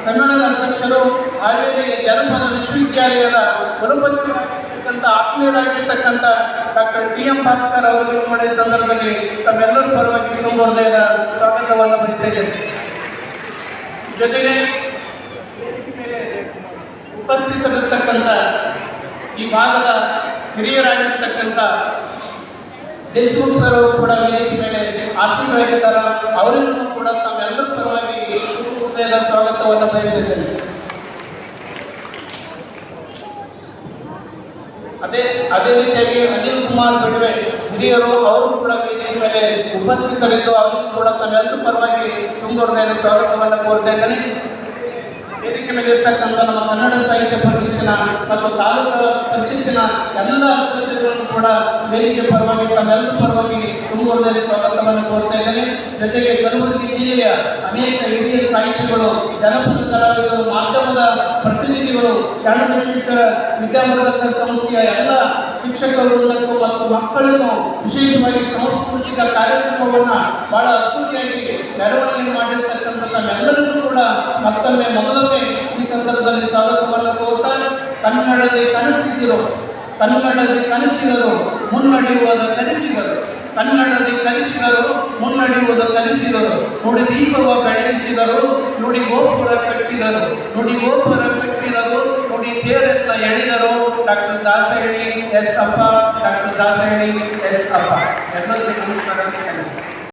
ಸಮ್ಮೇಳನ ಅಧ್ಯಕ್ಷರು ಹಾವೇರಿ ಜನಪದ ವಿಶ್ವವಿದ್ಯಾಲಯದ ಕುಲಪತಿಯಾಗಿರ್ತಕ್ಕಂಥ ಆತ್ಮೀಯರಾಗಿರ್ತಕ್ಕಂಥ ಡಾಕ್ಟರ್ ಟಿ.ಎಂ. ಭಾಸ್ಕರ್ ಅವರಿಗೂ ಕೂಡ ಈ ಸಂದರ್ಭದಲ್ಲಿ ತಮ್ಮೆಲ್ಲರ ಪರವಾಗಿ ತುಂಬುವುದರ ಸ್ವಾಗತವನ್ನು ಬಯಸ್ತಾ ಇದ್ದೇನೆ. ಜೊತೆಗೆ ಉಪಸ್ಥಿತರಿರ್ತಕ್ಕಂಥ ಈ ಭಾಗದ ಹಿರಿಯರಾಗಿರ್ತಕ್ಕಂಥ ದೇಶಮುಖ್ ಸರ್ ಅವರು ಕೂಡ ವೇದಿಕೆ ಮೇಲೆ ಆಶೀರ್ವದಿಸಿದ್ದಾರೆ. ಅವರಿಗೂ ಕೂಡ ತಮ್ಮೆಲ್ಲರ ಪರವಾಗಿ ಹೃದಯದ ಸ್ವಾಗತವನ್ನು ಬಯಸುತ್ತೇನೆ. ಅದೇ ರೀತಿಯಾಗಿ ಅನಿಲ್ ಕುಮಾರ್ ಬಿಡ್ವೆ ಹಿರಿಯರು ಅವರು ಕೂಡ ವೇದಿಕೆ ಮೇಲೆ ಉಪಸ್ಥಿತರಿದ್ದು ಅವರಿಗೂ ಕೂಡ ತಮ್ಮೆಲ್ಲರ ಪರವಾಗಿ ತುಂಬ ಹೃದಯದ ಸ್ವಾಗತವನ್ನು ಕೋರ್ತಾ ಇದ್ದೇನೆ. ವೇದಿಕೆ ಮೇಲೆ ಇರ್ತಕ್ಕಂಥ ನಮ್ಮ ಕನ್ನಡ ಸಾಹಿತ್ಯ ಪರಿಷತ್ತಿನ ಮತ್ತು ತಾಲೂಕು ಪರಿಷತ್ತಿನ ಎಲ್ಲ ಅಧ್ಯಕ್ಷರುಗಳನ್ನು ಕೂಡ ವೇದಿಕೆ ಪರವಾಗಿ ತಮ್ಮೆಲ್ಲರ ಪರವಾಗಿ ತುಂಬ ಹೃದಯದ ಸ್ವಾಗತವನ್ನು ಕೋರ್ತಾ ಇದ್ದೇನೆ. ಜೊತೆಗೆ ಕಲಬುರಗಿ ಜಿಲ್ಲೆಯ ಅನೇಕ ಹಿರಿಯ ಸಾಹಿತಿಗಳು, ಜನಪದ ಕಲಾವಿದರು, ಮಾಧ್ಯಮದ ಪ್ರತಿನಿಧಿಗಳು, ಶಾಣಬಸವೇಶ್ವರ ವಿದ್ಯಾವರ್ಧಕ ಸಂಸ್ಥೆಯ ಎಲ್ಲ ಶಿಕ್ಷಕ ವೃಂದಕ್ಕೂ ಮತ್ತು ಮಕ್ಕಳಿಗೂ ವಿಶೇಷವಾಗಿ ಸಾಂಸ್ಕೃತಿಕ ಕಾರ್ಯಕ್ರಮವನ್ನು ಬಹಳ ಅದ್ದೂರಿಯಾಗಿ ಮೆರವಣಿಗೆ ಮಾಡಿರ್ತಕ್ಕಂಥ ತಮ್ಮೆಲ್ಲರಿಗೂ ಕೂಡ ಮತ್ತೊಮ್ಮೆ ಮೊದಲನೇ ಈ ಸಂದರ್ಭದಲ್ಲಿ ಸ್ವಾಗತವನ್ನು ಕೋರ್ತಾ, ಕನ್ನಡದಲ್ಲಿ ಕನಸಿದರು ಮುನ್ನಡೆಯುವುದು ಕಲಿಸಿದರು, ಕನ್ನಡದಲ್ಲಿ ಕಲಿಸಿದರು ಮುನ್ನಡೆಯುವುದು ಕಲಿಸಿದರು, ನುಡಿ ದೀಪವ ಬೆಳಗಿಸಿದರು, ನುಡಿ ಗೋಪುರ ಕಟ್ಟಿದರು, ನುಡಿ ತೇರನ್ನ ಎಳೆದರು. ಡಾಕ್ಟರ್ ದಾಸಹಳ್ಳಿ ಎಸ್ ಅಪ್ಪ. ಎಲ್ಲರಿಗೂ ನಮಸ್ಕಾರ.